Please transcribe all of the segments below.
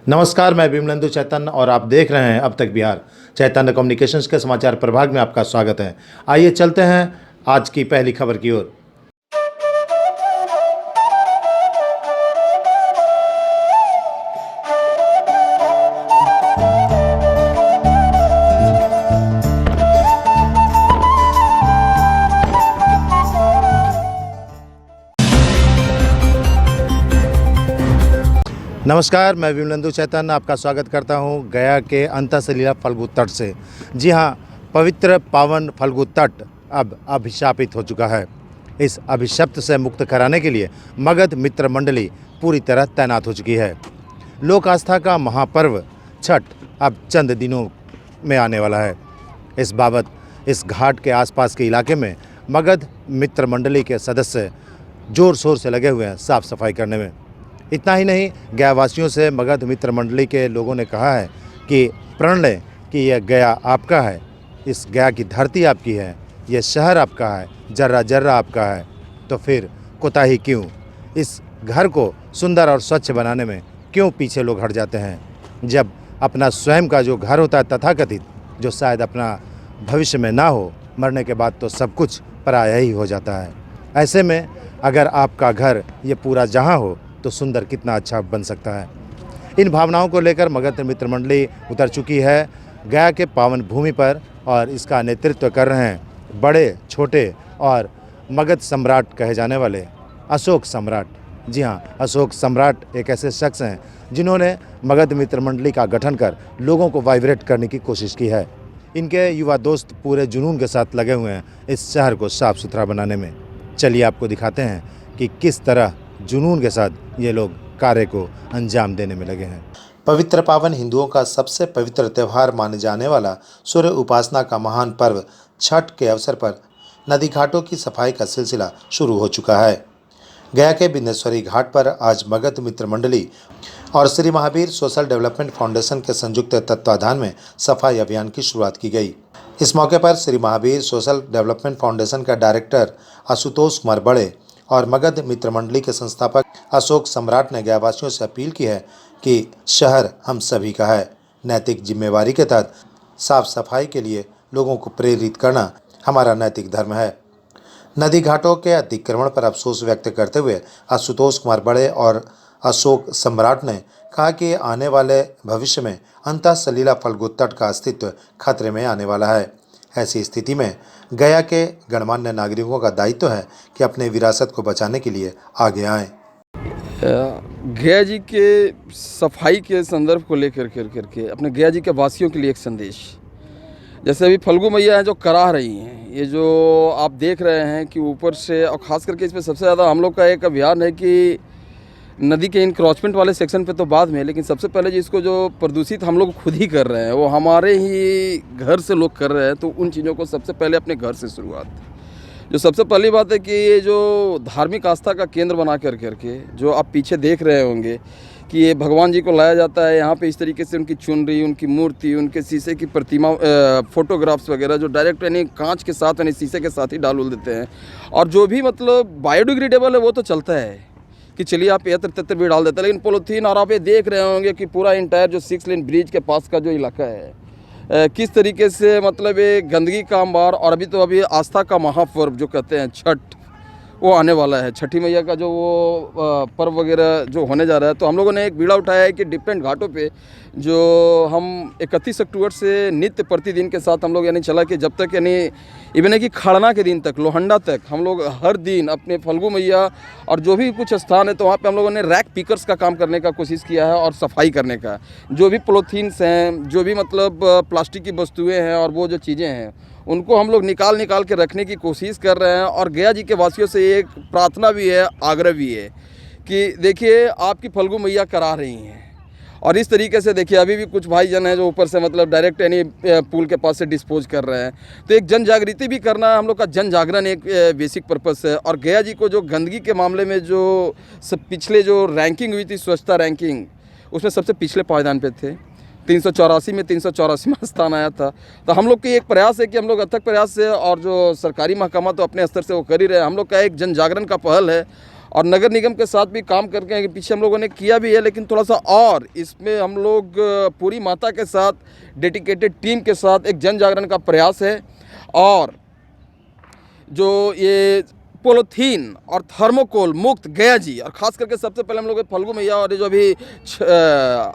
नमस्कार, मैं विमलेंदु चैतन्य और आप देख रहे हैं अब तक बिहार। चैतन्य कम्युनिकेशंस के समाचार प्रभाग में आपका स्वागत है। आइए चलते हैं आज की पहली खबर की ओर। नमस्कार, मैं विमलेंदु चैतन्य आपका स्वागत करता हूं गया के अंतःसलीला फल्गु तट से। जी हां, पवित्र पावन फल्गु तट अब अभिशापित हो चुका है। इस अभिशप्त से मुक्त कराने के लिए मगध मित्र मंडली पूरी तरह तैनात हो चुकी है। लोक आस्था का महापर्व छठ अब चंद दिनों में आने वाला है। इस बाबत इस घाट के आसपास के इलाके में मगध मित्र मंडली के सदस्य जोर शोर से लगे हुए हैं साफ सफाई करने में। इतना ही नहीं, गया वासियों से मगध मित्र मंडली के लोगों ने कहा है कि प्रण लें कि यह गया आपका है, इस गया की धरती आपकी है, यह शहर आपका है, जर्रा जर्रा आपका है। तो फिर कोताही क्यों? इस घर को सुंदर और स्वच्छ बनाने में क्यों पीछे लोग हट जाते हैं, जब अपना स्वयं का जो घर होता है तथाकथित, जो शायद अपना भविष्य में ना हो, मरने के बाद तो सब कुछ पराया ही हो जाता है। ऐसे में अगर आपका घर ये पूरा जहाँ हो तो सुंदर कितना अच्छा बन सकता है। इन भावनाओं को लेकर मगध मित्र मंडली उतर चुकी है गया के पावन भूमि पर और इसका नेतृत्व कर रहे हैं बड़े छोटे और मगध सम्राट कहे जाने वाले अशोक सम्राट। जी हाँ, अशोक सम्राट एक ऐसे शख्स हैं जिन्होंने मगध मित्र मंडली का गठन कर लोगों को वाइब्रेट करने की कोशिश की है। इनके युवा दोस्त पूरे जुनून के साथ लगे हुए हैं इस शहर को साफ सुथरा बनाने में। चलिए आपको दिखाते हैं कि किस तरह जुनून के साथ ये लोग कार्य को अंजाम देने में लगे हैं। पवित्र पावन हिंदुओं का सबसे पवित्र त्यौहार माने जाने वाला सूर्य उपासना का महान पर्व छठ के अवसर पर नदी घाटों की सफाई का सिलसिला शुरू हो चुका है। गया के बिंदेश्वरी घाट पर आज मगध मित्र मंडली और Shri Mahavir social development foundation के संयुक्त तत्वाधान में सफाई अभियान की शुरुआत की गई। इस मौके पर Shri Mahavir social development foundation का डायरेक्टर आशुतोष कुमार बड़े और मगध मित्र मंडली के संस्थापक अशोक सम्राट ने गयावासियों से अपील की है कि शहर हम सभी का है। नैतिक जिम्मेवारी के तहत साफ सफाई के लिए लोगों को प्रेरित करना हमारा नैतिक धर्म है। नदी घाटों के अतिक्रमण पर अफसोस व्यक्त करते हुए आशुतोष कुमार बड़े और अशोक सम्राट ने कहा कि आने वाले भविष्य में अंतःसलीला फल्गु तट का अस्तित्व खतरे में आने वाला है। ऐसी स्थिति में गया के गणमान्य नागरिकों का दायित्व है कि अपने विरासत को बचाने के लिए आगे आएं। गया जी के सफाई के संदर्भ को लेकर के अपने गया जी के वासियों के लिए एक संदेश, जैसे अभी फल्गु मैया हैं जो करा रही हैं, ये जो आप देख रहे हैं कि ऊपर से, और ख़ास करके इसमें सबसे ज़्यादा हम लोग का एक अभियान है कि नदी के इनक्रॉचमेंट वाले सेक्शन पे तो बाद में, लेकिन सबसे पहले जिसको जो प्रदूषित हम लोग खुद ही कर रहे हैं, वो हमारे ही घर से लोग कर रहे हैं। तो उन चीज़ों को सबसे पहले अपने घर से शुरुआत। जो सबसे पहली बात है कि ये जो धार्मिक आस्था का केंद्र बना करके जो आप पीछे देख रहे होंगे कि ये भगवान जी को लाया जाता है, यहाँ पे इस तरीके से उनकी चुनरी, उनकी मूर्ति, उनके शीशे की प्रतिमा, फोटोग्राफ्स वगैरह जो डायरेक्ट यानी कांच के साथ यानी शीशे के साथ ही डाल देते हैं। और जो भी मतलब बायोडिग्रेडेबल है वो तो चलता है कि चलिए आप यत्र तत्र भी डाल देते हैं, लेकिन पॉलीथीन, और आप ये देख रहे होंगे कि पूरा इंटायर जो 6 लेन ब्रिज के पास का जो इलाका है, किस तरीके से मतलब ये गंदगी का अंबार। और अभी आस्था का महापर्व जो कहते हैं छठ, वो आने वाला है। छठी मैया का जो वो पर्व वगैरह जो होने जा रहा है, तो हम लोगों ने एक बीड़ा उठाया है कि डिफरेंट घाटों पे जो हम 31 अक्टूबर से नित्य प्रतिदिन के साथ हम लोग यानी चला कि जब तक यानी इवन है कि खड़ना के दिन तक, लोहंडा तक, हम लोग हर दिन अपने फल्गु मैया और जो भी कुछ स्थान है तो वहाँ पे हम लोगों ने रैक पिकर्स का काम करने का कोशिश किया है और सफाई करने का। जो भी पॉलीथीन्स हैं, जो भी मतलब प्लास्टिक की वस्तुएँ हैं और वो जो चीज़ें हैं, उनको हम लोग निकाल के रखने की कोशिश कर रहे हैं। और गया जी के वासियों से एक प्रार्थना भी है, आग्रह भी है कि देखिए आपकी फल्गु मैया करा रही हैं, और इस तरीके से देखिए अभी भी कुछ भाईजन हैं जो ऊपर से मतलब डायरेक्ट यानी पुल के पास से डिस्पोज कर रहे हैं। तो एक जन जागृति भी करना है हम लोग का, जन जागरण एक बेसिक पर्पस है। और गया जी को जो गंदगी के मामले में जो सब पिछले जो रैंकिंग हुई थी, स्वच्छता रैंकिंग, उसमें सबसे पिछले पायदान पे थे। 384 में 384वां स्थान आया था। तो हम लोग की एक प्रयास है कि हम लोग अथक प्रयास से, और जो सरकारी महकमा तो अपने स्तर से वो कर ही रहे हैं, हम लोग का एक जन जागरण का पहल है और नगर निगम के साथ भी काम करके पीछे हम लोगों ने किया भी है, लेकिन थोड़ा सा और इसमें हम लोग पूरी मात्रा के साथ डेडिकेटेड टीम के साथ एक जन जागरण का प्रयास है। और जो ये पॉलीथीन और थर्मोकोल मुक्त गया जी, और ख़ास करके सबसे पहले हम लोग फल्गु मैया और ये जो अभी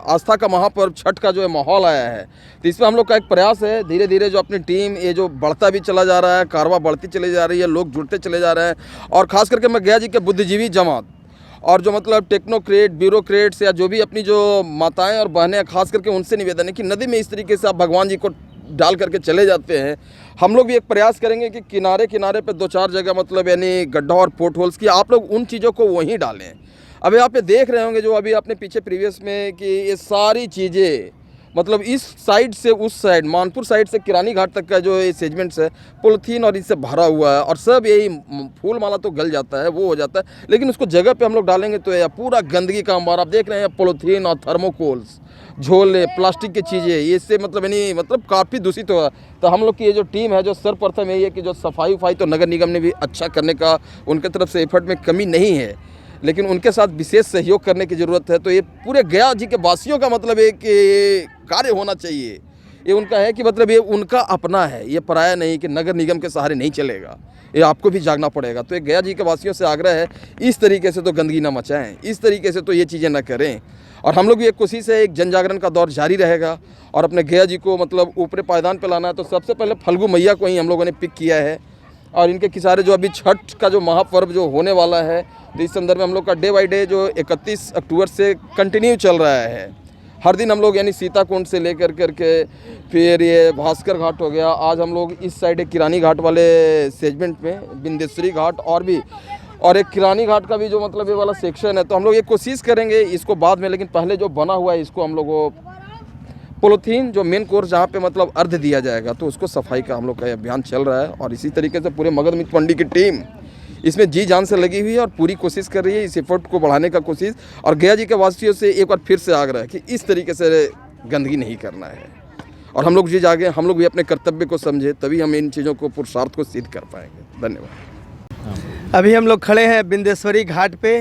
आस्था का महापर्व छठ का जो है माहौल आया है, तो इसमें हम लोग का एक प्रयास है धीरे धीरे जो अपनी टीम ये जो बढ़ता भी चला जा रहा है, कारवा बढ़ती चली जा रही है, लोग जुड़ते चले जा रहे हैं। और ख़ास करके मैं गया जी के बुद्धिजीवी जमात और जो मतलब टेक्नोक्रेट ब्यूरोक्रेट्स या जो भी अपनी जो माताएं और बहनें, खास करके उनसे निवेदन है कि नदी में इस तरीके से आप भगवान जी को डाल करके चले जाते हैं। हम लोग भी एक प्रयास करेंगे कि किनारे किनारे पे 2-4 जगह मतलब यानी गड्ढा और पोर्ट होल्स की आप लोग उन चीज़ों को वहीं डालें। अभी आप ये देख रहे होंगे जो अभी आपने पीछे प्रीवियस में कि ये सारी चीज़ें मतलब इस साइड से उस साइड मानपुर साइड से किरानी घाट तक का जो ये सेगमेंट्स है पॉलीथीन और इससे भरा हुआ है, और सब यही फूल माला तो गल जाता है, वो हो जाता है, लेकिन उसको जगह पे हम लोग डालेंगे तो यह पूरा गंदगी का अंबार। आप देख रहे हैं पॉलीथीन और थर्मोकोल्स, झोले, प्लास्टिक की चीज़ें, ये इससे मतलब यानी मतलब काफ़ी दूषित हुआ। तो हम लोग की ये जो टीम है जो सर्वप्रथम यही है कि जो सफाई उफाई तो नगर निगम ने भी अच्छा करने का उनके तरफ से एफर्ट में कमी नहीं है, लेकिन उनके साथ विशेष सहयोग करने की ज़रूरत है। तो ये पूरे गया जी के वासियों का मतलब है कि कार्य होना चाहिए, ये उनका है कि मतलब ये उनका अपना है, ये पराया नहीं कि नगर निगम के सहारे नहीं चलेगा, ये आपको भी जागना पड़ेगा। तो ये गया जी के वासियों से आग्रह है इस तरीके से तो गंदगी ना मचाएं, इस तरीके से तो ये चीज़ें ना करें। और हम लोग भी एक कोशिश है, एक जन जागरण का दौर जारी रहेगा और अपने गया जी को मतलब ऊपरी पायदान पे लाना है। तो सबसे पहले फल्गु मैया को ही हम लोगों ने पिक किया है और इनके किसारे जो अभी छठ का जो महापर्व जो होने वाला है, तो इस संदर्भ में हम लोग का डे बाई डे जो 31 अक्टूबर से कंटिन्यू चल रहा है। हर दिन हम लोग यानी सीताकुंड से लेकर करके फिर ये भास्कर घाट हो गया, आज हम लोग इस साइड एक किरानी घाट वाले सेगमेंट में बिंदेश्वरी घाट और भी और एक किरानी घाट का भी जो मतलब ये वाला सेक्शन है। तो हम लोग ये कोशिश करेंगे इसको बाद में, लेकिन पहले जो बना हुआ है इसको हम लोग पॉलीथीन जो मेन कोर्स जहाँ पे मतलब अर्ध दिया जाएगा तो उसको सफाई का हम लोग का अभियान चल रहा है। और इसी तरीके से पूरे मगध मित्र मंडी की टीम इसमें जी जान से लगी हुई है और पूरी कोशिश कर रही है इस एफर्ट को बढ़ाने का कोशिश। और गया जी के वासियों से एक बार फिर से आग्रह है कि इस तरीके से गंदगी नहीं करना है और हम लोग जी जागे, हम लोग भी अपने कर्तव्य को समझे, तभी हम इन चीज़ों को पुरुषार्थ को सिद्ध कर पाएंगे। धन्यवाद। अभी हम लोग खड़े हैं बिंदेश्वरी घाट पे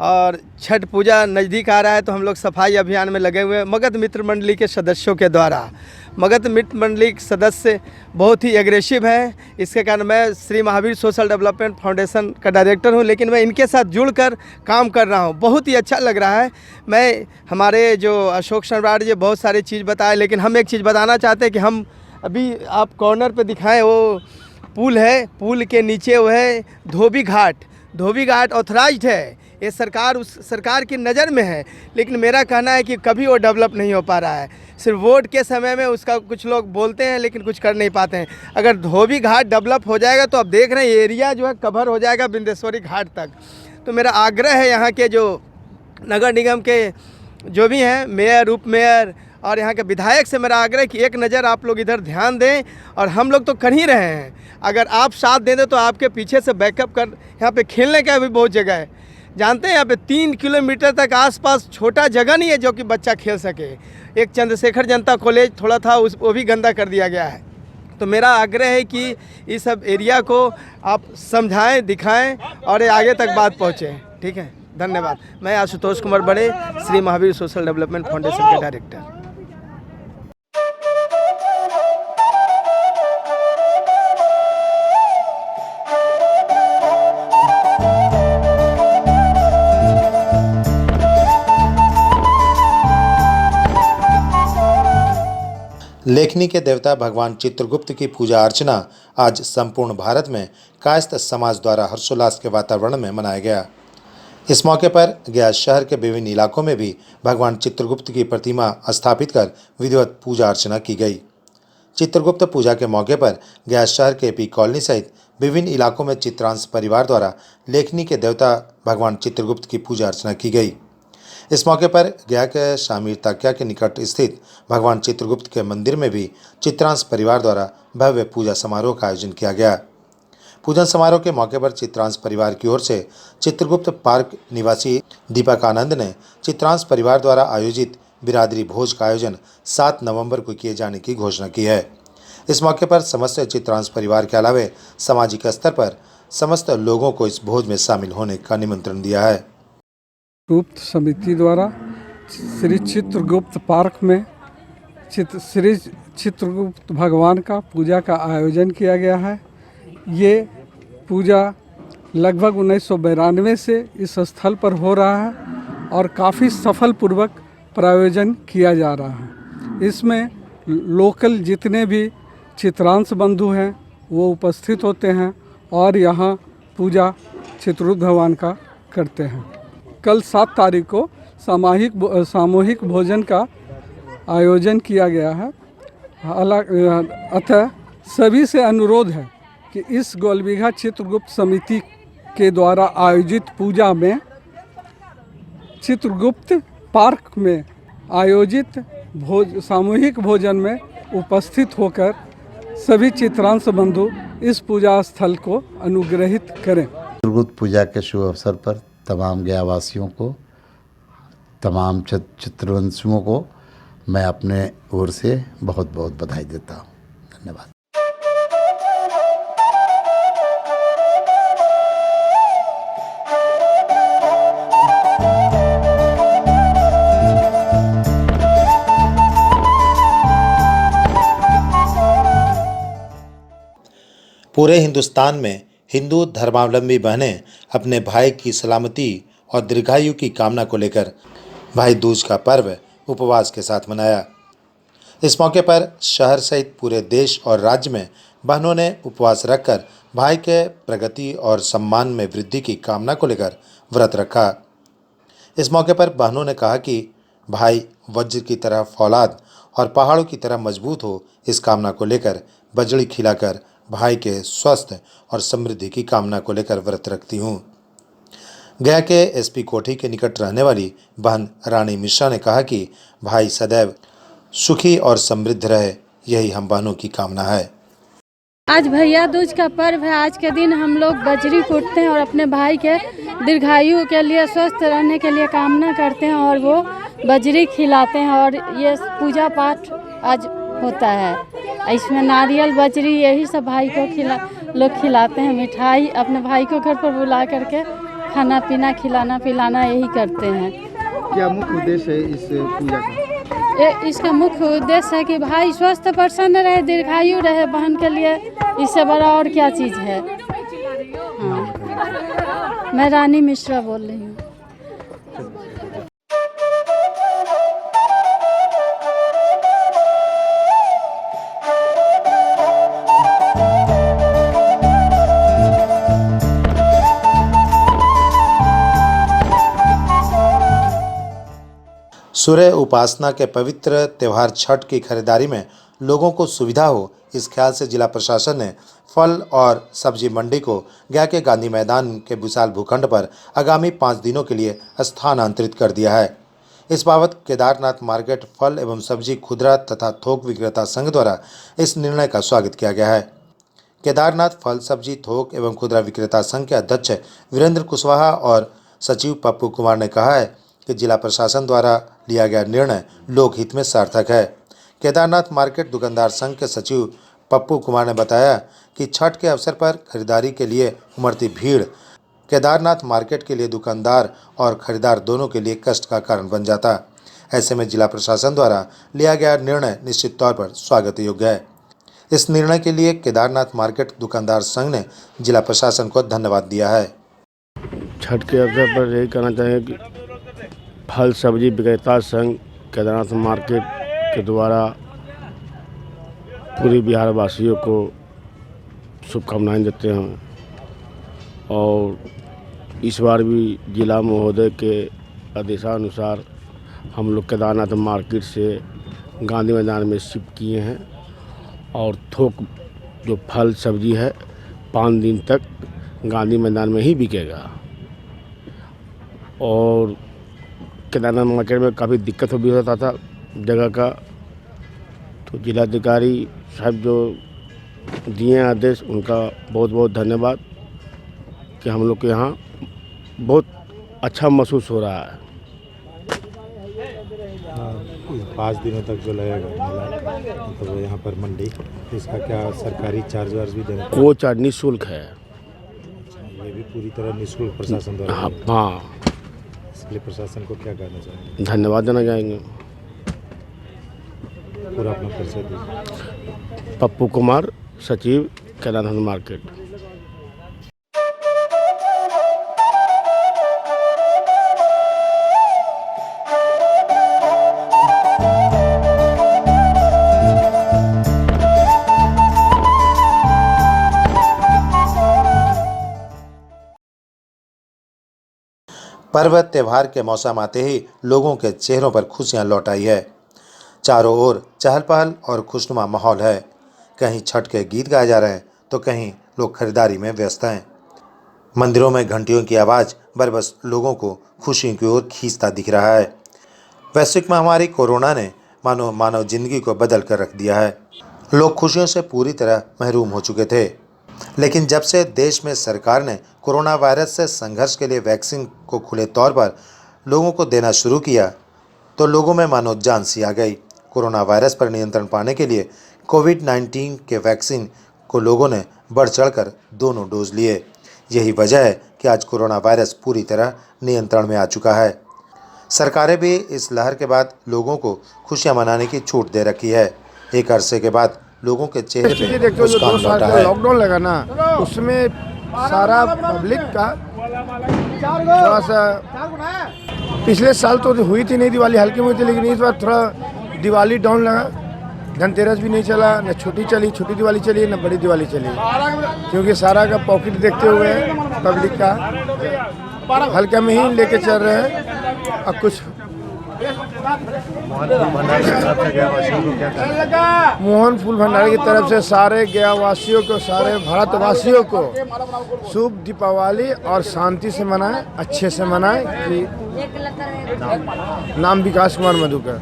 और छठ पूजा नज़दीक आ रहा है, तो हम लोग सफाई अभियान में लगे हुए हैं मगध मित्र मंडली के सदस्यों के द्वारा। मगध मित्र मंडली के सदस्य बहुत ही एग्रेसिव हैं, इसके कारण मैं Shri Mahavir social development foundation का डायरेक्टर हूं, लेकिन मैं इनके साथ जुड़कर काम कर रहा हूं। बहुत ही अच्छा लग रहा है। मैं हमारे जो अशोक सम्राट जी बहुत सारी चीज़ बताए, लेकिन हम एक चीज़ बताना चाहते हैं कि हम अभी आप कॉर्नर पर दिखाएँ वो पुल है, पुल के नीचे वो है धोबी घाट। धोबी घाट ऑथराइज्ड है, ये सरकार उस सरकार की नज़र में है, लेकिन मेरा कहना है कि कभी वो डेवलप नहीं हो पा रहा है। सिर्फ वोट के समय में उसका कुछ लोग बोलते हैं लेकिन कुछ कर नहीं पाते हैं। अगर धोबी घाट डेवलप हो जाएगा तो आप देख रहे हैं एरिया जो है कवर हो जाएगा बिंदेश्वरी घाट तक। तो मेरा आग्रह है यहाँ के जो नगर निगम के जो भी हैं मेयर, उप मेयर और यहाँ के विधायक से मेरा आग्रह है कि एक नज़र आप लोग इधर ध्यान दें। और हम लोग तो कर ही रहे हैं, अगर आप साथ दे दें तो आपके पीछे से बैकअप कर। यहाँ पे खेलने का भी बहुत जगह है, जानते हैं यहाँ पे 3 किलोमीटर तक आसपास छोटा जगह नहीं है जो कि बच्चा खेल सके। एक चंद्रशेखर जनता कॉलेज थोड़ा था वो भी गंदा कर दिया गया है। तो मेरा आग्रह है कि इस सब एरिया को आप समझाएं, दिखाएं और ये आगे तक बात पहुँचे। ठीक है, धन्यवाद। मैं आशुतोष कुमार बड़े, Shri Mahavir social development foundation के डायरेक्टर। लेखनी के देवता भगवान चित्रगुप्त की पूजा अर्चना आज संपूर्ण भारत में कायस्थ समाज द्वारा हर्षोल्लास के वातावरण में मनाया गया। इस मौके पर गया शहर के विभिन्न इलाकों में भी भगवान चित्रगुप्त की प्रतिमा स्थापित कर विधिवत पूजा अर्चना की गई। चित्रगुप्त पूजा के मौके पर गया शहर के पी कॉलोनी सहित विभिन्न इलाकों में चित्रांश परिवार द्वारा लेखनी के देवता भगवान चित्रगुप्त की पूजा अर्चना की गई। इस मौके पर गया के शामीर ताकिया के निकट स्थित भगवान चित्रगुप्त के मंदिर में भी चित्रांश परिवार द्वारा भव्य पूजा समारोह का आयोजन किया गया। पूजन समारोह के मौके पर चित्रांश परिवार की ओर से चित्रगुप्त पार्क निवासी दीपक आनंद ने चित्रांश परिवार द्वारा आयोजित बिरादरी भोज का आयोजन 7 नवंबर को किए जाने की घोषणा की है। इस मौके पर समस्त चित्रांश परिवार के अलावे सामाजिक स्तर पर समस्त लोगों को इस भोज में शामिल होने का निमंत्रण दिया है। गुप्त समिति द्वारा श्री चित्रगुप्त पार्क में श्री चित्रगुप्त भगवान का पूजा का आयोजन किया गया है। ये पूजा लगभग 1992 से इस स्थल पर हो रहा है और काफ़ी सफलपूर्वक प्रायोजन किया जा रहा है। इसमें लोकल जितने भी चित्रांश बंधु हैं वो उपस्थित होते हैं और यहाँ पूजा चित्रगुप्त भगवान का करते हैं। कल 7 तारीख को सामूहिक भोजन का आयोजन किया गया है। अतः सभी से अनुरोध है कि इस गोलबीघा चित्रगुप्त समिति के द्वारा आयोजित पूजा में चित्रगुप्त पार्क में आयोजित सामूहिक भोजन में उपस्थित होकर सभी चित्रांश बंधु इस पूजा स्थल को अनुग्रहित करें। चित्रगुप्त पूजा के शुभ अवसर पर तमाम गयावासियों को, तमाम चित्रवंशियों को मैं अपने ओर से बहुत बहुत बधाई देता हूँ। धन्यवाद। पूरे हिंदुस्तान में हिंदू धर्मावलंबी बहनें अपने भाई की सलामती और दीर्घायु की कामना को लेकर भाई दूज का पर्व उपवास के साथ मनाया। इस मौके पर शहर सहित पूरे देश और राज्य में बहनों ने उपवास रखकर भाई के प्रगति और सम्मान में वृद्धि की कामना को लेकर व्रत रखा। इस मौके पर बहनों ने कहा कि भाई वज्र की तरह फौलाद और पहाड़ों की तरह मजबूत हो, इस कामना को लेकर बजड़ी खिलाकर भाई के स्वस्थ और समृद्धि की कामना को लेकर व्रत रखती हूँ। गया के एसपी कोठी के निकट रहने वाली बहन रानी मिश्रा ने कहा कि भाई सदैव सुखी और समृद्ध रहे, यही हम बहनों की कामना है। आज भैया दूज का पर्व है। आज के दिन हम लोग बजरी कूटते हैं और अपने भाई के दीर्घायु के लिए, स्वस्थ रहने के लिए कामना करते हैं और वो बजरी खिलाते हैं और ये पूजा पाठ आज होता है। इसमें नारियल, बजरी, यही सब भाई को लोग खिलाते हैं। मिठाई अपने भाई को घर पर बुला करके खाना पीना, खिलाना पिलाना यही करते हैं। क्या मुख्य उद्देश्य है इस पूजा का? इसका मुख्य उद्देश्य है कि भाई स्वस्थ प्रसन्न रहे, दीर्घायु रहे। बहन के लिए इससे बड़ा और क्या चीज़ है। हाँ, मैं रानी मिश्रा बोल रही हूँ। सूर्य उपासना के पवित्र त्यौहार छठ की खरीदारी में लोगों को सुविधा हो, इस ख्याल से जिला प्रशासन ने फल और सब्जी मंडी को गया के गांधी मैदान के विशाल भूखंड पर आगामी 5 दिनों के लिए स्थानांतरित कर दिया है। इस बाबत केदारनाथ मार्केट फल एवं सब्जी खुदरा तथा थोक विक्रेता संघ द्वारा इस निर्णय का स्वागत किया गया है। केदारनाथ फल सब्जी थोक एवं खुदरा विक्रेता संघ के अध्यक्ष वीरेंद्र कुशवाहा और सचिव पप्पू कुमार ने कहा है कि जिला प्रशासन द्वारा लिया गया निर्णय लोकहित में सार्थक है। केदारनाथ मार्केट दुकानदार संघ के सचिव पप्पू कुमार ने बताया कि छठ के अवसर पर खरीदारी के लिए उमड़ती भीड़ केदारनाथ मार्केट के लिए दुकानदार और खरीदार दोनों के लिए कष्ट का कारण बन जाता। ऐसे में जिला प्रशासन द्वारा लिया गया निर्णय निश्चित तौर पर स्वागत योग्य है। इस निर्णय के लिए केदारनाथ मार्केट दुकानदार संघ ने जिला प्रशासन को धन्यवाद दिया है। छठ के अवसर पर यही कहना चाहेंगे कि फल सब्जी विक्रेता संघ केदारनाथ मार्केट के द्वारा पूरे बिहार वासियों को शुभकामनाएं देते हैं और इस बार भी जिला महोदय के आदेशानुसार हम लोग केदारनाथ मार्केट से गांधी मैदान में शिफ्ट किए हैं और थोक जो फल सब्जी है 5 दिन तक गांधी मैदान में ही बिकेगा। और केदारनाथ मार्केट में काफ़ी दिक्कत भी होता था जगह का, तो जिलाधिकारी साहब जो दिए आदेश उनका बहुत बहुत धन्यवाद कि हम लोग के यहाँ बहुत अच्छा महसूस हो रहा है। 5 दिनों तक जो लगेगा मेला, मतलब यहाँ पर मंडी, इसका क्या सरकारी चार्ज वार्ज भी देना? कोई चार्ज निःशुल्क है। पूरी तरह निःशुल्क प्रशासन द्वारा हाँ मिला। हाँ, इसके लिए प्रशासन को क्या कहना चाहेंगे? धन्यवाद देना चाहेंगे। पूरा अपना परिचय दीजिए। पप्पू कुमार, सचिव किराना मार्केट। पर्व त्यौहार के मौसम आते ही लोगों के चेहरों पर खुशियां लौट आई है। चारों ओर चहल पहल और खुशनुमा माहौल है। कहीं छठ के गीत गाए जा रहे हैं तो कहीं लोग खरीदारी में व्यस्त हैं। मंदिरों में घंटियों की आवाज़ बरबस लोगों को खुशियों की ओर खींचता दिख रहा है। वैश्विक महामारी कोरोना ने मानव जिंदगी को बदल कर रख दिया है। लोग खुशियों से पूरी तरह महरूम हो चुके थे, लेकिन जब से देश में सरकार ने कोरोना वायरस से संघर्ष के लिए वैक्सीन को खुले तौर पर लोगों को देना शुरू किया तो लोगों में मानो जान सी आ गई। कोरोना वायरस पर नियंत्रण पाने के लिए कोविड-19 के वैक्सीन को लोगों ने बढ़ चढ़कर दोनों डोज लिए। यही वजह है कि आज कोरोना वायरस पूरी तरह नियंत्रण में आ चुका है। सरकारें भी इस लहर के बाद लोगों को खुशियां मनाने की छूट दे रखी है। एक अरसे के बाद लोगों के चेहरे पे मुस्कान लौटा है। लॉकडाउन लगा ना, उसमें सारा पब्लिक का थोड़ा सा, पिछले साल तो हुई थी नहीं दिवाली, हल्की में हुई थी, लेकिन इस बार थोड़ा दिवाली डाउन लगा। धनतेरस भी नहीं चला, न छोटी चली, छोटी दिवाली चली, न बड़ी दिवाली चली, क्योंकि सारा का पॉकेट देखते हुए पब्लिक का हल्का में ही लेके चल रहे हैं। अब कुछ मोहन फूल भंडारी की तरफ से सारे गयावासियों को, सारे भारतवासियों को शुभ दीपावली और शांति से मनाएं, अच्छे से मनाएं। कि नाम विकास कुमार मधुकर।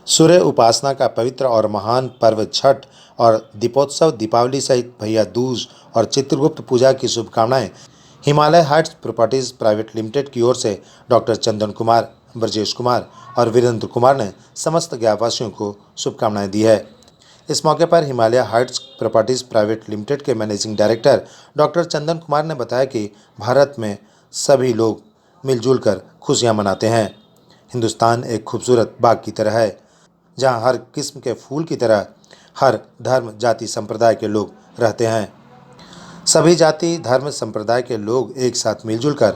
सूर्य उपासना का पवित्र और महान पर्व छठ और दीपोत्सव दीपावली सहित भैया दूज और चित्रगुप्त पूजा की शुभकामनाएं Himalaya Heights properties private limited की ओर से डॉक्टर चंदन कुमार, ब्रजेश कुमार और वीरेंद्र कुमार ने समस्त गयावासियों को शुभकामनाएं दी है। इस मौके पर Himalaya Heights properties private limited के managing director doctor Chandan Kumar ने बताया कि भारत में सभी लोग मिलजुल कर खुशियाँ मनाते हैं। हिंदुस्तान एक खूबसूरत बाग की तरह है, जहाँ हर किस्म के फूल की तरह हर धर्म जाति संप्रदाय के लोग रहते हैं। सभी जाति धर्म संप्रदाय के लोग एक साथ मिलजुल कर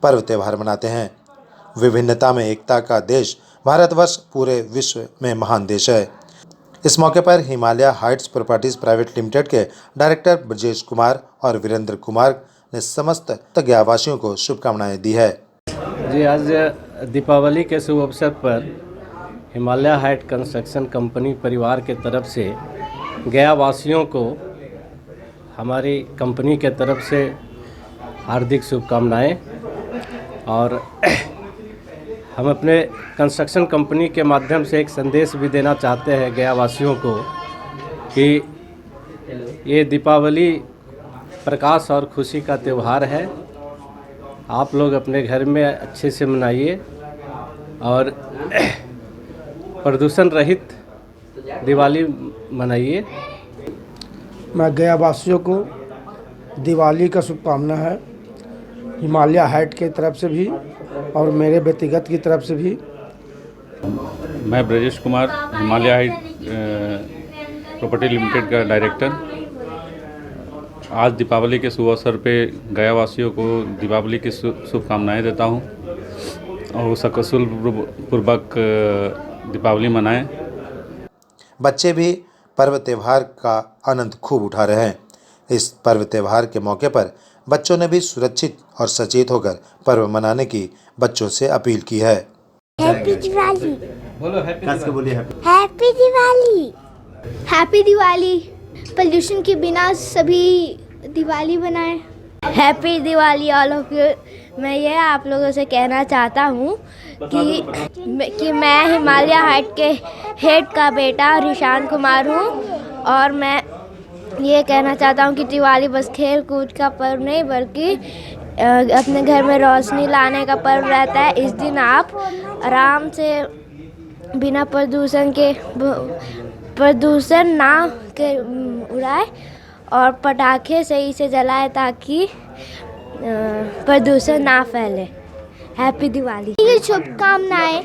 पर्व त्यौहार मनाते हैं। विभिन्नता में एकता का देश भारतवर्ष पूरे विश्व में महान देश है। इस मौके पर Himalaya Heights properties private limited के डायरेक्टर ब्रजेश कुमार और वीरेंद्र कुमार ने समस्त गयावासियों को शुभकामनाएं दी है। जी, आज दीपावली के शुभ अवसर पर हिमालय हाइट कंस्ट्रक्शन कंपनी परिवार के तरफ से गयावासियों को हमारी कंपनी के तरफ से हार्दिक शुभकामनाएं। और हम अपने कंस्ट्रक्शन कंपनी के माध्यम से एक संदेश भी देना चाहते हैं गयावासियों को कि ये दीपावली प्रकाश और खुशी का त्यौहार है। आप लोग अपने घर में अच्छे से मनाइए और प्रदूषण रहित दिवाली मनाइए। मैं गयावासियों को दिवाली का शुभकामना है, हिमालय हाइट की तरफ से भी और मेरे व्यक्तिगत की तरफ से भी। मैं Brajesh Kumar, Himalaya height property limited का डायरेक्टर, आज दीपावली के शुभ अवसर पे गयावासियों को दीपावली की शुभकामनाएं देता हूं और सकुशल पूर्वक दीपावली मनाएं। बच्चे भी पर्व त्यौहार का आनंद खूब उठा रहे हैं। इस पर्व त्यौहार के मौके पर बच्चों ने भी सुरक्षित और सचेत होकर पर्व मनाने की बच्चों से अपील की है। हैप्पी दिवाली बोलो, happy Diwali, happy Diwali. Pollution के बिना सभी दिवाली बनाएं। Happy Diwali all of you. मैं ये आप लोगों से कहना चाहता हूँ कि मैं हिमालय हाइट के हेड का बेटा रिशान कुमार हूँ और मैं ये कहना चाहता हूँ कि दिवाली बस खेल कूद का पर्व नहीं बल्कि अपने घर में रोशनी लाने का पर्व रहता है। इस दिन आप आराम से बिना प्रदूषण ना के उड़ाए और पटाखे सही से जलाए ताकि प्रदूषण ना फैले। हैप्पी दिवाली। ये शुभकामनाएं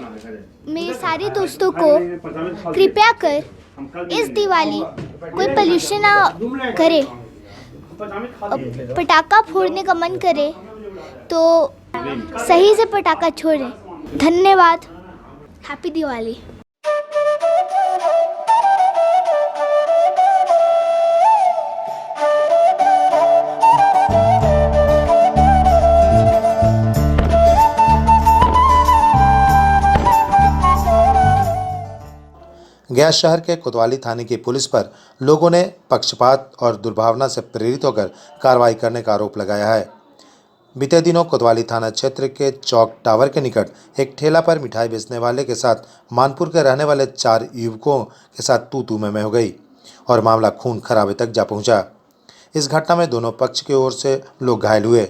मेरे सारे दोस्तों को। कृपया कर इस दिवाली कोई पोल्यूशन ना करे, पटाखा फोड़ने का मन करे तो सही से पटाखा छोड़ें। धन्यवाद। हैप्पी दिवाली। गया शहर के कोतवाली थाने की पुलिस पर लोगों ने पक्षपात और दुर्भावना से प्रेरित होकर कार्रवाई करने का आरोप लगाया है। बीते दिनों कोतवाली थाना क्षेत्र के चौक टावर के निकट एक ठेला पर मिठाई बेचने वाले के साथ मानपुर के रहने वाले 4 युवकों के साथ तू-तू मैं हो गई और मामला खून खराबे तक जा पहुंचा। इस घटना में दोनों पक्ष की ओर से लोग घायल हुए,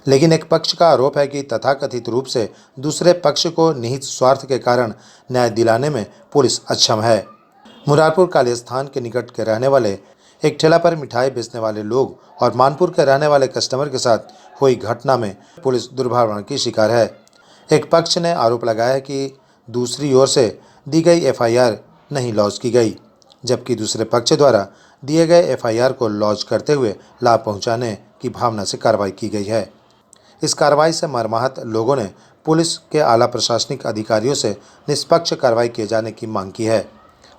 लेकिन एक पक्ष का आरोप है कि तथाकथित रूप से दूसरे पक्ष को निहित स्वार्थ के कारण न्याय दिलाने में पुलिस अक्षम है। मुरारपुर काली स्थान के निकट के रहने वाले एक ठेला पर मिठाई बेचने वाले लोग और मानपुर के रहने वाले कस्टमर के साथ हुई घटना में पुलिस दुर्भावना की शिकार है। एक पक्ष ने आरोप लगाया है कि दूसरी ओर से दी गई FIR नहीं लॉन्च की गई, जबकि दूसरे पक्ष द्वारा दिए गए FIR को लॉन्च करते हुए लाभ पहुंचाने की भावना से कार्रवाई की गई है। इस कार्रवाई से मर्माहत लोगों ने पुलिस के आला प्रशासनिक अधिकारियों से निष्पक्ष कार्रवाई किए जाने की मांग की है।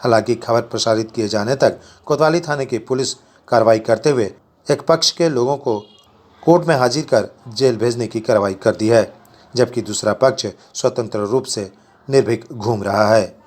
हालांकि खबर प्रसारित किए जाने तक कोतवाली थाने की पुलिस कार्रवाई करते हुए एक पक्ष के लोगों को कोर्ट में हाजिर कर जेल भेजने की कार्रवाई कर दी है, जबकि दूसरा पक्ष स्वतंत्र रूप से निर्भीक घूम रहा है।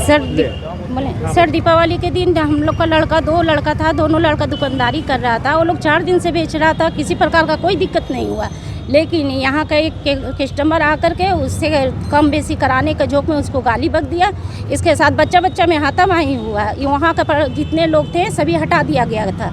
सर दीपावली के दिन हम लोग का दो लड़का था, दोनों लड़का दुकानदारी कर रहा था। वो लोग 4 दिन से बेच रहा था, किसी प्रकार का कोई दिक्कत नहीं हुआ। लेकिन यहाँ का एक कस्टमर आकर के उससे कम बेसी कराने के झोंक में उसको गाली बक दिया। इसके साथ बच्चा में हाथापाई हुआ। वहाँ का जितने लोग थे सभी हटा दिया गया था।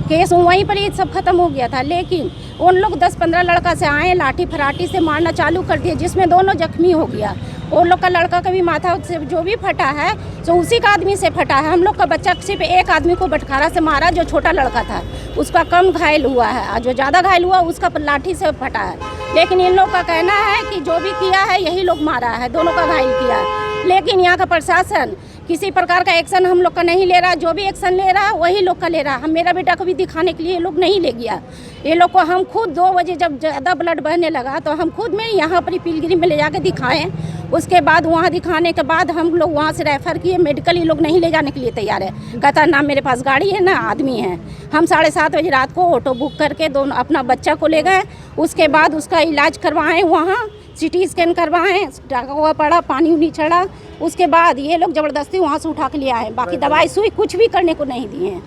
केस वहीं पर ही सब खत्म हो गया था। लेकिन उन लोग 10-15 लड़का से आए, लाठी फराठी से मारना चालू कर दिए, जिसमें दोनों जख्मी हो गया। उन लोग का लड़का का भी माथा से जो भी फटा है तो उसी का आदमी से फटा है। हम लोग का बच्चा सिर्फ एक आदमी को बटखारा से मारा, जो छोटा लड़का था उसका कम घायल हुआ है, और जो ज़्यादा घायल हुआ उसका लाठी से फटा है। लेकिन इन लोग का कहना है कि जो भी किया है यही लोग मारा है, दोनों का घायल किया है। लेकिन यहाँ का प्रशासन किसी प्रकार का एक्शन हम लोग का नहीं ले रहा। जो भी एक्शन ले रहा है वही लोग का ले रहा है। हम मेरा बेटा को भी दिखाने के लिए ये लोग नहीं ले गया। ये लोग को हम खुद 2 बजे जब ज़्यादा ब्लड बहने लगा तो हम खुद में यहाँ पर पिलग्रिम में ले जाके दिखाएं। उसके बाद वहाँ दिखाने के बाद हम लोग वहाँ से रेफ़र किए मेडिकल। ये लोग नहीं ले जाने के लिए तैयार है। कहता ना मेरे पास गाड़ी है ना आदमी है। हम 7:30 बजे रात को ऑटो बुक करके दोनों अपना बच्चा को ले गए। उसके बाद उसका इलाज करवाएं, वहाँ CT स्कैन करवाएं, टाका हुआ पड़ा, पानी उनी चढ़ा। उसके बाद ये लोग ज़बरदस्ती वहाँ से उठा के ले आए। बाकी दवाई सुई कुछ भी करने को नहीं दिए हैं।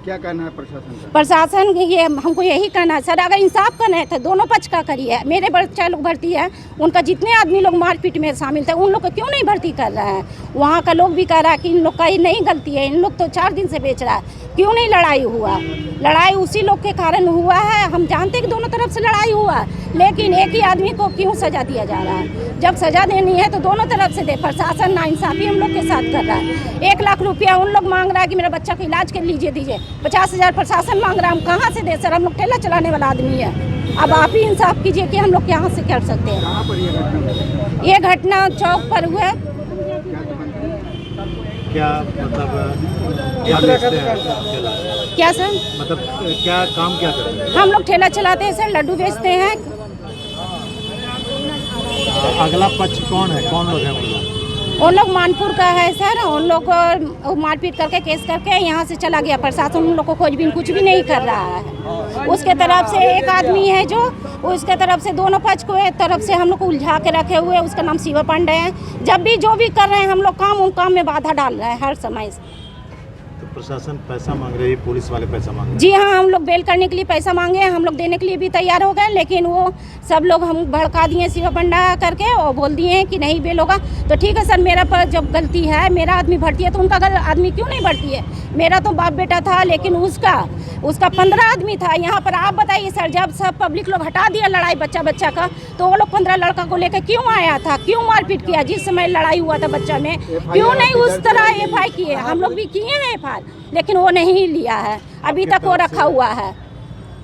क्या कहना है प्रशासन का? प्रशासन ये हमको यही कहना है सर, अगर इंसाफ करना है तो दोनों पक्ष का करिए। मेरे बच्चा लोग भर्ती है, उनका जितने आदमी लोग मारपीट में शामिल थे उन लोग को क्यों नहीं भर्ती कर रहा है? वहाँ का लोग भी कह रहा है कि इन लोग का ये नहीं गलती है, इन लोग तो 4 दिन से बेच रहा है। क्यों नहीं लड़ाई हुआ? लड़ाई उसी लोग के कारण हुआ है। हम जानते हैं कि दोनों तरफ से लड़ाई हुआ, लेकिन एक ही आदमी को क्यों सज़ा दिया जा रहा है? जब सज़ा देनी है तो दोनों तरफ से दे। प्रशासन नाइंसाफ़ी हम लोग के साथ कर रहा है। 1 लाख रुपया उन लोग मांग रहा है कि मेरा बच्चा का इलाज कर लीजिए, दीजिए। 50,000 प्रशासन मांग रहा है। हम कहाँ से दे सर? हम लोग ठेला चलाने वाला आदमी है। अब आप ही इंसाफ कीजिए कि हम लोग यहाँ से कर सकते हैं। कहाँ पर ये घटना चौक पर हुआ। क्या मतलब क्या बेचते हैं? क्या सर? मतलब क्या काम क्या करते हैं? हम लोग ठेला चलाते हैं सर, लड्डू बेचते हैं। अगला पक्ष कौन है? कौन लोग हैं? उन लोग मानपुर का है सर। उन लोग को मारपीट करके केस करके यहाँ से चला गया। प्रशासन उन लोग को खोजबीन कुछ भी नहीं कर रहा है। उसके तरफ से एक आदमी है जो उसके तरफ से दोनों पक्ष को एक तरफ से हम लोग को उलझा के रखे हुए। उसका नाम शिवा पांडे है। जब भी जो भी कर रहे हैं हम लोग काम, उन काम में बाधा डाल रहे हैं हर समय से। तो प्रशासन पैसा मांग रही है, पुलिस वाले पैसा मांग रहे हैं। जी हाँ, हम लोग बेल करने के लिए पैसा मांगे हैं, हम लोग देने के लिए भी तैयार हो गए, लेकिन वो सब लोग हम भड़का दिए सिवा बंडा करके और बोल दिए हैं कि नहीं बेल होगा। तो ठीक है सर, मेरा पर जब गलती है, मेरा आदमी भरती है तो उनका आदमी क्यों नहीं भरती है? मेरा तो बाप बेटा था, लेकिन उसका 15 आदमी था। यहाँ पर आप बताइए सर, जब सब पब्लिक लोग हटा दिया लड़ाई बच्चा का, तो वो लोग 15 लड़का को लेकर क्यों आया था? क्यों मारपीट किया? जिस समय लड़ाई हुआ था बच्चा में, क्यों नहीं उस तरह FI किए? हम लोग भी किए हैं FI, लेकिन वो नहीं लिया है, अभी तक वो रखा हुआ है।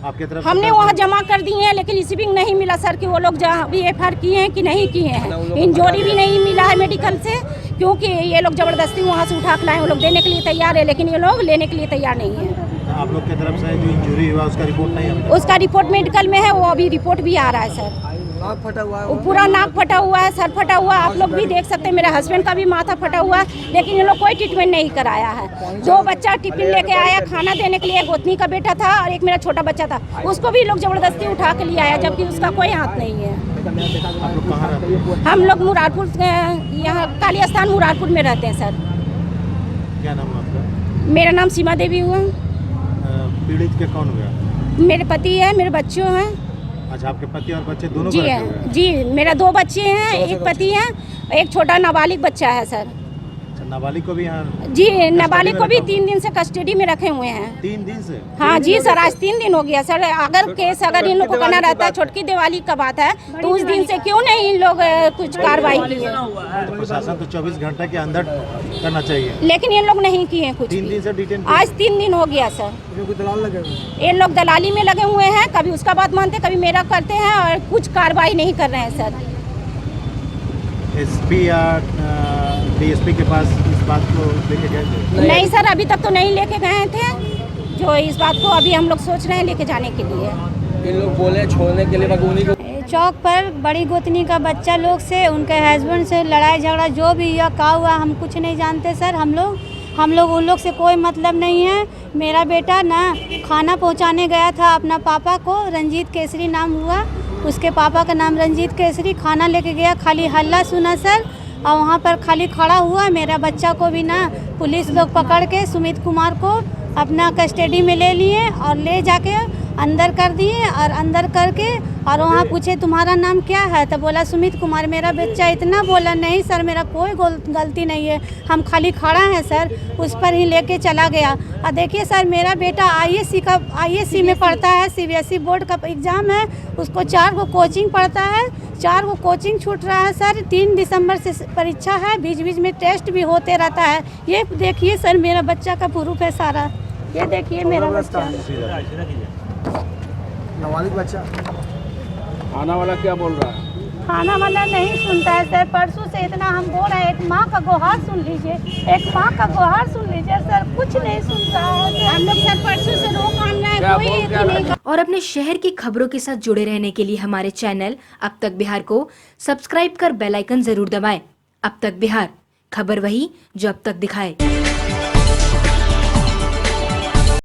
आपके तरफ हमने वहाँ जमा कर दिए हैं, लेकिन रिसीविंग नहीं मिला सर कि वो लोग जहाँ भी FI किए हैं कि नहीं किए हैं। इंजोरी भी नहीं मिला है मेडिकल से, क्योंकि ये लोग ज़बरदस्ती वहाँ से उठा के लाए। वो लोग देने के लिए तैयार है, लेकिन ये लोग लेने के लिए तैयार नहीं है। आप लोग की तरफ से जो इंजरी हुआ उसका रिपोर्ट नहीं है? उसका रिपोर्ट मेडिकल में है, वो अभी रिपोर्ट भी आ रहा है सर। नाक फटा हुआ है, वो पूरा नाक फटा हुआ है, सर फटा हुआ है, आप लोग भी देख सकते हैं। मेरे हस्बैंड का भी माथा फटा हुआ है, लेकिन ये लोग कोई ट्रीटमेंट नहीं कराया है। 2 बच्चा टिफिन लेके आया खाना देने के लिए, गोतनी का बेटा था और एक मेरा छोटा बच्चा था, उसको भी लोग ज़बरदस्ती उठा के ले आया, जबकि उसका कोई हाथ नहीं है। आप लोग कहाँ रहते हैं? हम लोग मुरारपुर, यहाँ काली स्थान मुरारपुर में रहते हैं सर। क्या नाम है आपका? मेरा नाम सीमा देवी हुआ। पीड़ित के कौन हुआ? मेरे पति है, मेरे बच्चों हैं। अच्छा, आपके पति और बच्चे दोनों जी को रखे है, हुए हैं? जी मेरा 2 बच्चे हैं, एक पति है, एक छोटा नाबालिग बच्चा है सर। अच्छा, नाबालिग को भी यहाँ? जी, नाबालिग को भी 3 दिन से कस्टडी में रखे हुए हैं। 3 दिन से? हाँ जी सर, आज 3 दिन हो गया सर। अगर इन लोग को करना रहता है, छोटकी दिवाली का बात है, तो उस दिन से क्यों नहीं इन लोग कुछ कार्रवाई की है? तो प्रशासन तो 24 घंटे के अंदर करना चाहिए, लेकिन ये लोग नहीं किए कुछ। 3 दिन से डिटेन? आज 3 दिन हो गया सर। दलाल लगे हुए, ये लोग दलाली में लगे हुए हैं, कभी उसका बात मानते, कभी मेरा करते हैं, और कुछ कार्रवाई नहीं कर रहे हैं सर। SP या DSP के पास इस बात को लेके गए थे? नहीं सर, अभी तक तो नहीं लेके गए थे। जो इस बात को अभी हम लोग सोच रहे हैं लेके जाने के लिए। इन लोग बोले छोड़ने के लिए बगूनी को। चौक पर बड़ी गोतनी का बच्चा लोग से, उनके हस्बैंड से लड़ाई झगड़ा जो भी हुआ का हुआ, हम कुछ नहीं जानते सर। हम लोग उन लोग से कोई मतलब नहीं है। मेरा बेटा ना खाना पहुंचाने गया था अपना पापा को, रंजीत केसरी नाम हुआ, उसके पापा का नाम रंजीत केसरी। खाना लेके गया, खाली हल्ला सुना सर, और वहाँ पर खाली खड़ा हुआ। मेरा बच्चा को भी ना पुलिस लोग पकड़ के सुमित कुमार को अपना कस्टडी में ले लिए और ले जाके अंदर कर दिए। और अंदर करके और वहाँ पूछे तुम्हारा नाम क्या है, तो बोला सुमित कुमार। मेरा बच्चा इतना बोला, नहीं सर मेरा कोई गलती नहीं है, हम खाली खड़ा हैं सर। उस पर ही लेके चला गया। और देखिए सर, मेरा बेटा ISC में पढ़ता है, CBSE बोर्ड का एग्ज़ाम है, उसको 4 को कोचिंग पढ़ता है, 4 को कोचिंग छूट रहा है सर। 3 दिसंबर से परीक्षा है, बीच बीच में टेस्ट भी होते रहता है। ये देखिए सर, मेरा बच्चा का प्रूफ है सारा, ये देखिए मेरा बच्चा। नाबालिग बच्चा। आना वाला क्या बोल रहा है? खाना वाला नहीं सुनता है सर। परसों से इतना हम बोल रहे हैं, एक माँ का गुहार सुन लीजिए, एक माँ का गुहार सुन लीजिए सर, कुछ नहीं सुन रहा है। हम लोग सर परसों से रोक मान रहे हैं, कोई नहीं। और अपने शहर की खबरों के साथ जुड़े रहने के लिए हमारे चैनल अब तक बिहार को सब्सक्राइब कर बेल आइकन जरूर दबाएं। अब तक बिहार, खबर वही जो अब तक दिखाए।